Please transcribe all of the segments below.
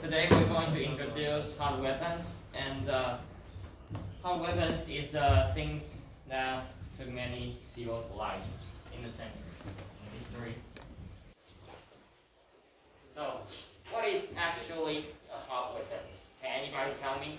today we're going to introduce hard weapons, and hard weapons is things that took many people's life in the century, in history. So, what is actually a hard weapon? Can anybody tell me?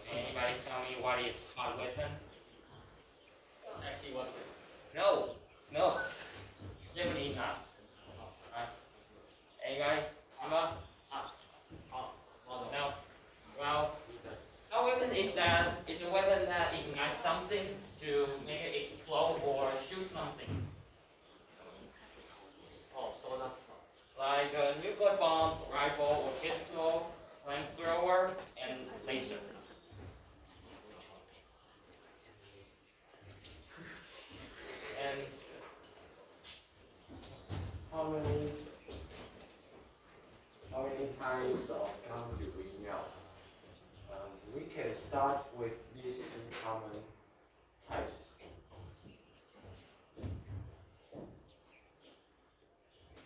Can anybody tell me what is hard weapon? Actually, what? No, no, definitely not. Anybody? Emma? No. Well, a weapon is that it's a weapon that ignites something to make it explode or shoot something. Like a nuclear bomb, rifle or pistol, flamethrower, and laser. And How many kinds of gun do we know? We can start with these two common types.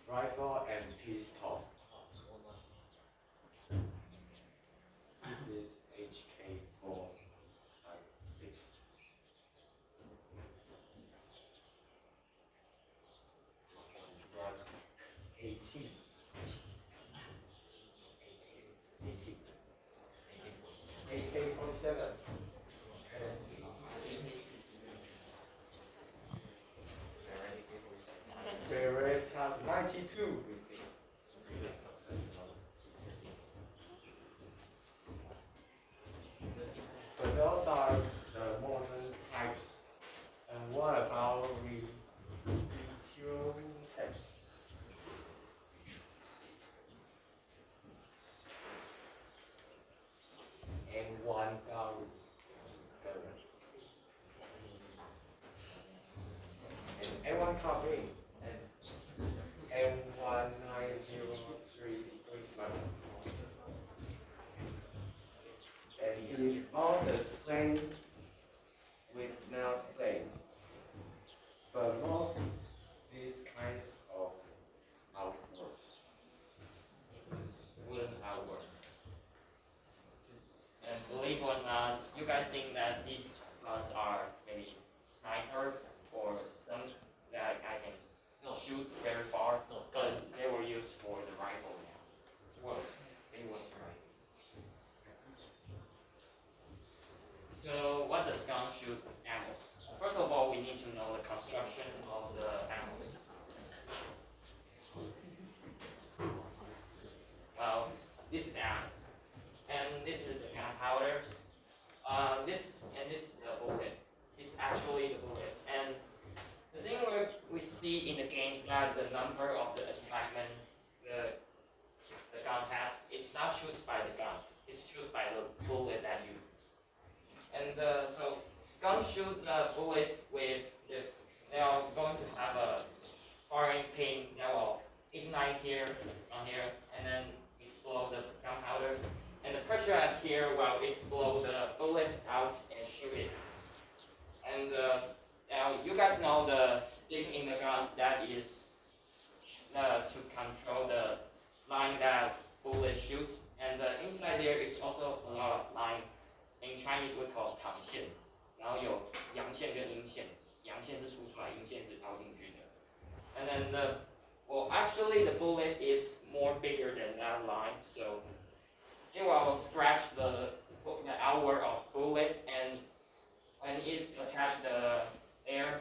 Rifle and pistol. This is HK456. Got 18. 18. AK-47. Beretta 92. But those are the modern types. And what about retuned types? M1007 and M1 copy and M19035. And it is all the same with mouse blades. But most these kinds of outworks. wooden outworks. And believe it or not, you guys think that these guns are maybe sniper or some that I can shoot very far, but they were used for the rifle. It was right. So what does gun shoot animals? First of all, we need to know the construction of the animals. Well, this is ammo, and this is the gunpowders. This is the bullet. It's actually the bullet. And the thing we see in the games that the number of the attachment the gun has, it's not chosen by the gun. It's chosen by the bullet that you use. And so gun shoot the bullet with this. They are going to have a firing pin that will ignite here on here, and then explode the gunpowder. And the pressure at here will explode the bullet out and shoot it. And now you guys know the stick in the gun that is to control the line that bullet shoots. And inside there is also a lot of line. In Chinese we call 膛线，然后有阳线跟阴线，阳线是凸出来，阴线是凹进去的。And then actually the bullet is more bigger than that line, so it will scratch the outward of bullet, and when it attach the air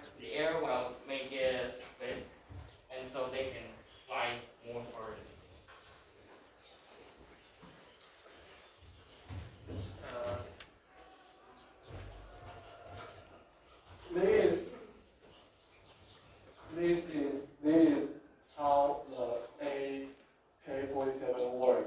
will make it split, and so they can fly more further. This is how the AK-47 work.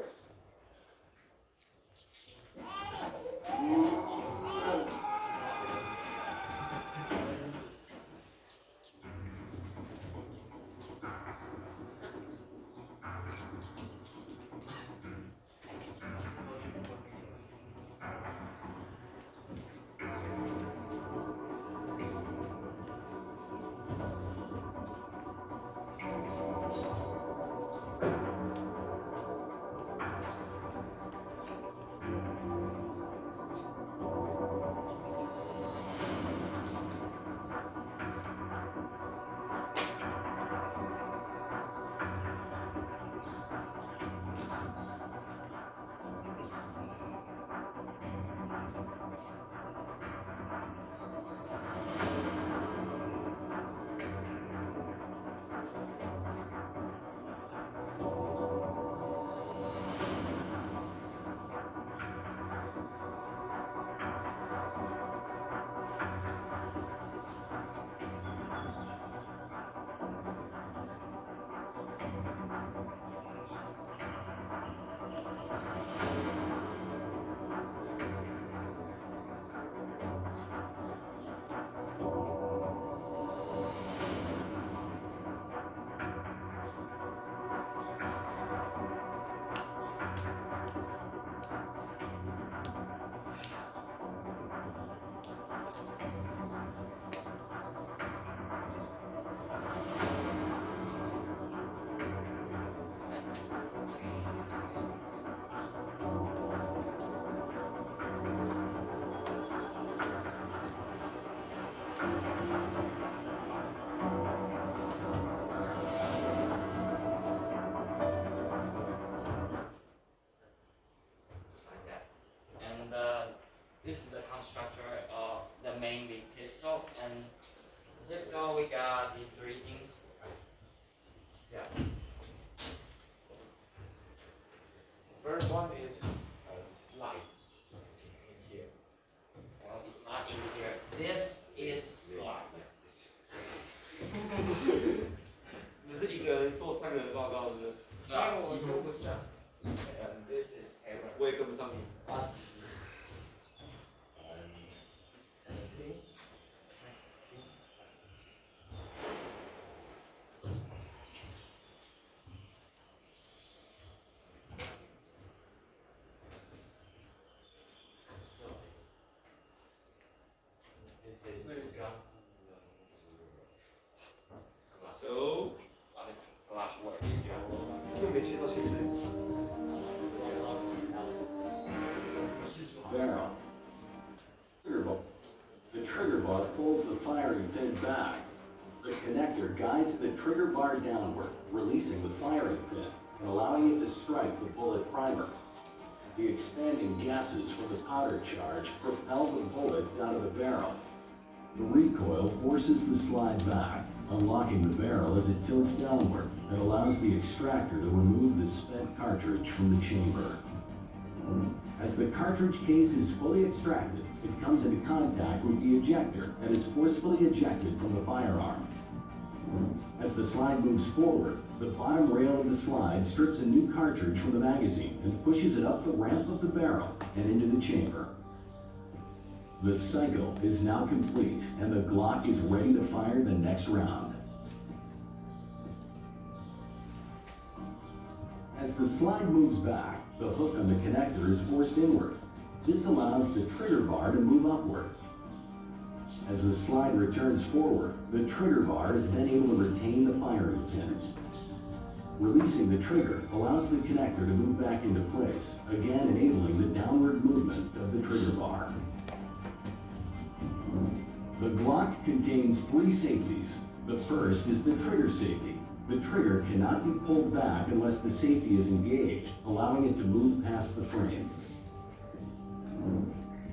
we got these three things. Yeah. First one is slide. In here. Well, it's not in here. This is slide. 你是一个人做3个人的报告，是不是？对啊，我跟不上。And this is error. 我也跟不上你。So， 又没介绍现在。Barrel. The trigger bar pulls the firing pin back. The connector guides the trigger bar downward, releasing the firing pin and allowing it to strike the bullet primer. The expanding gases from the powder charge propel the bullet out of the barrel. The recoil forces the slide back, unlocking the barrel as it tilts downward and allows the extractor to remove the spent cartridge from the chamber. As the cartridge case is fully extracted, it comes into contact with the ejector and is forcefully ejected from the firearm. As the slide moves forward, the bottom rail of the slide strips a new cartridge from the magazine and pushes it up the ramp of the barrel and into the chamber. The cycle is now complete and the Glock is ready to fire the next round. As the slide moves back, the hook on the connector is forced inward. This allows the trigger bar to move upward. As the slide returns forward, the trigger bar is then able to retain the firing pin. Releasing the trigger allows the connector to move back into place, again enabling the downward movement of the trigger bar. The Glock contains 3 safeties. The first is the trigger safety. The trigger cannot be pulled back unless the safety is engaged, allowing it to move past the frame.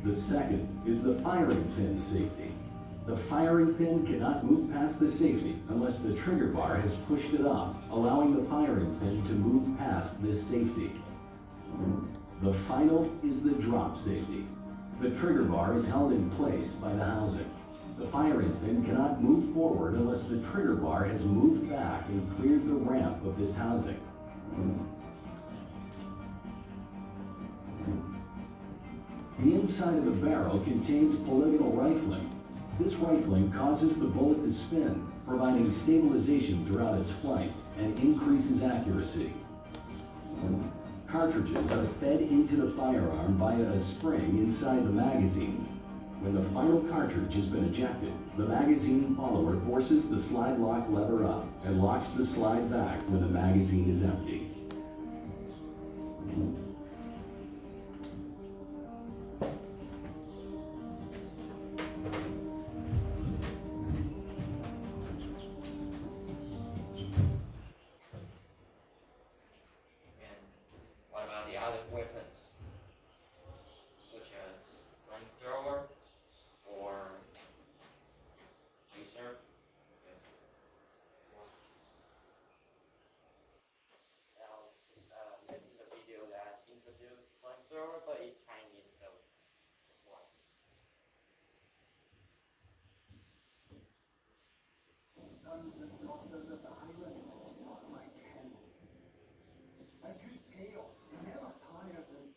The second is the firing pin safety. The firing pin cannot move past the safety unless the trigger bar has pushed it up, allowing the firing pin to move past this safety. The final is the drop safety. The trigger bar is held in place by the housing. The firing pin cannot move forward unless the trigger bar has moved back and cleared the ramp of this housing. The inside of the barrel contains polygonal rifling. This rifling causes the bullet to spin, providing stabilization throughout its flight and increases accuracy. Cartridges are fed into the firearm via a spring inside the magazine. When the final cartridge has been ejected, the magazine follower forces the slide lock lever up and locks the slide back when the magazine is empty. And what about the other weapons, such as flamethrower or laser? Yes. This is a video that introduced flamethrower, but it's tiny, so just watch. Sons and daughters of the Highlands, my ken. A good tale never tires and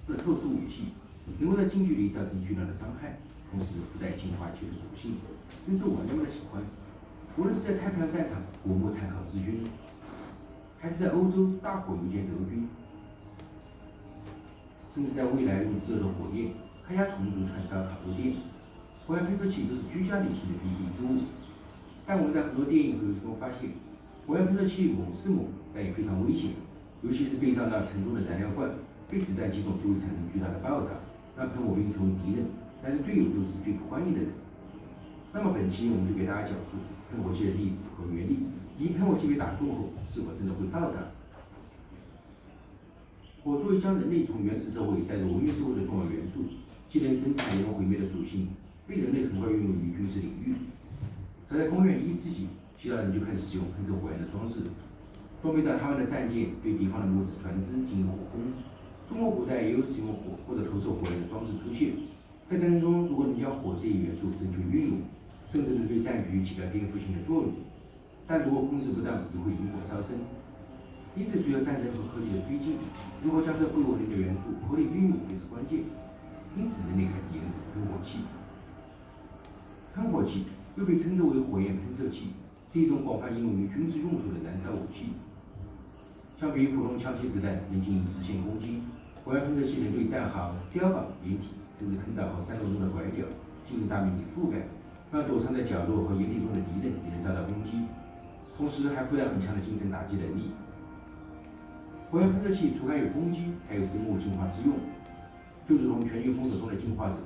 这特殊武器能够在近距离造成巨大的伤害，同时附带净化器的属性，深受玩家们的喜欢。无论是在太平洋战场国莫泰考之军，还是在欧洲大火油煎德军，甚至在未来用炙热的火焰开压重组传烧卡路电，火药喷射器都是居家旅行的必备之物。但我们在很多电影和游戏中发现，火药喷射器猛是猛，但也非常危险，尤其是背上那沉重的燃料罐。 被子弹击中就会产生巨大的爆炸，让喷火兵成为敌人，但是队友都是最不欢迎的人。那么本期我们就给大家讲述喷火器的历史和原理，以及喷火器被打中后是否真的会爆炸。火作为将人类从原始社会带入文明社会的重要元素，既能生产也能毁灭的属性，被人类很快运用于军事领域。早在公元1世纪，希腊人就开始使用喷射火焰的装置，装备到他们的战舰，对敌方的母子船只进行火攻。中国古代也有使用火或者投射火焰的装置出现。在战争中，如果能将火这一元素正确运用，甚至能对战局起到颠覆性的作用。但如果控制不当，也会引火烧身。因此，随着战争和科技的推进，如何将这不稳定的元素合理运用也是关键。因此，人类开始研制喷火器。喷火器又被称之为火焰喷射器，是一种广泛应用于军事用途的燃烧武器。相比于普通枪械子弹只能进行直线攻击，火焰喷射器能对战壕、碉堡、掩体，甚至坑道和山洞中的拐角进行大面积覆盖，让躲藏在角落和掩体中的敌人也能遭到攻击。同时还附带很强的精神打击能力。火焰喷射器除开有攻击，还有生物净化之用，就如同《全境封锁》中的净化者，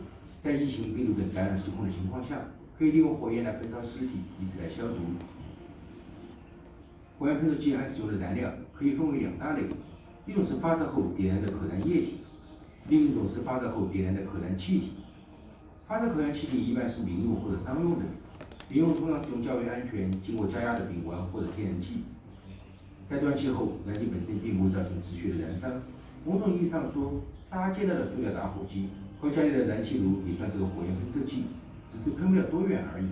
在疫情、病毒等感染失控的情况下，可以利用火焰来焚烧尸体，以此来消毒。火焰喷射器按使用的燃料可以分为2大类，一种是发射后点燃的可燃液体，另一种是发射后点燃的可燃气体。发射可燃气体一般是民用或者商用的，民用通常使用较为安全、经过加压的丙烷或者天然气。在断气后，燃气本身并不会造成持续的燃烧。某种意义上说，大家见到的塑料打火机和家里的燃气炉也算是个火焰喷射器，只是喷不了多远而已。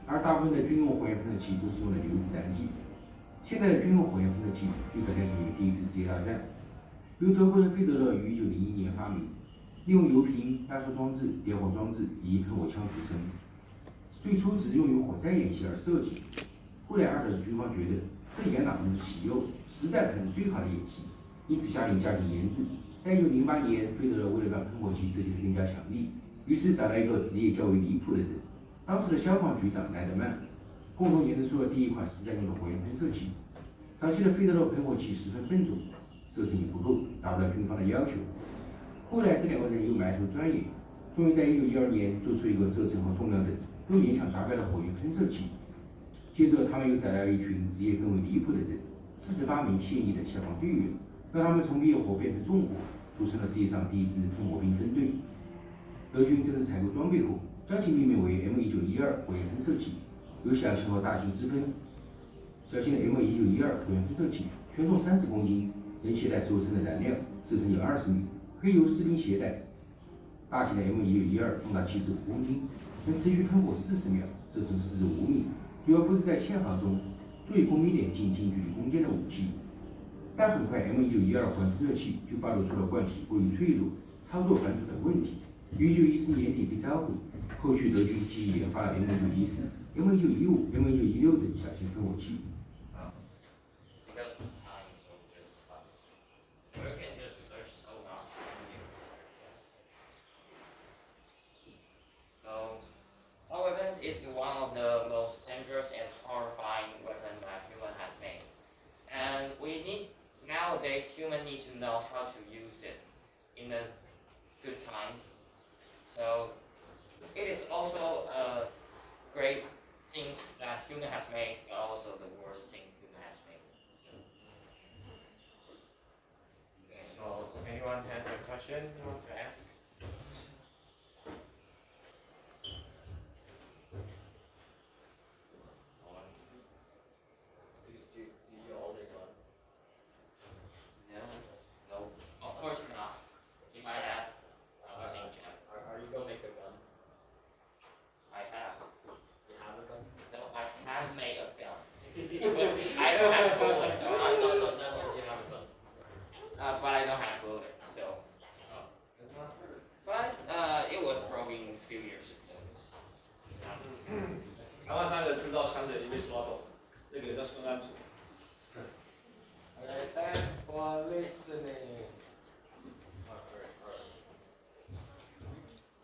而大部分的军用火焰喷射器都是用的流子燃剂。现在的军用火焰喷射器最早诞生于第1次世界大战，由德国人费德勒于1901年发明，利用油瓶、压缩装置、点火装置以喷火枪组成。最初只是用于火灾演习而设计，后来二德军方觉得这演哪门子喜忧，实战才是最好的演习，因此下令加紧研制。在1908年，费德勒为了让喷火器设计得更加强力，于是找了一个职业较为离谱的人，当时的消防局长莱德曼，共同研制出了第一款实战用的火焰喷射器。早期的费德勒喷火器十分笨重，射程也不够，达不到军方的要求。后来这2个人又埋头钻研，终于在1912年做出一个射程和重量等都勉强达标的火焰喷射器。接着，他们又找来了一群职业更为离谱的人，48名现役的消防队员，让他们从灭火变成重火，组成了世界上第一支喷火兵分队。德军正式采购装备后，将其命名为 M1912 火焰喷射器，有小型和大型之分。小型的 M1912 火焰喷射器全重30公斤，能携带15升的燃料，射程有20米，可以由士兵携带。大型的 M1912 重达75公斤，能持续喷火40秒，射程45米，主要布置在堑壕中，足以供兵点进行近距离攻坚的武器。但很快 M1912 火焰喷射器就暴露出了惯体过于脆弱、操作繁琐等问题。于1914年底被召回，后续德军继续研发了 M1914、M1915、M1916等小型喷火器。Because of time, so just we can just search so much. So, our weapons is one of the most dangerous and horrifying weapon that human has made. And nowadays human need to know how to use it in the good times. So it is also a great things that human has made, but also the worst thing human has made. So, anyone has a question you want to ask? Do you own a gun? No, no, of course not. If I had, I was in jail. Are you gonna make a gun? I have. You have a gun? No, I have made a gun. But I don't have bullet. So that means you have a gun. But I don't have bullet. So, That's not fair. but it was broken a few years ago. 台湾3个制造枪的已经被抓走了，那个人叫孙安祖。 Okay, thanks for listening.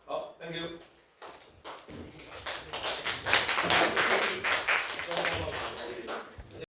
好，Thank you。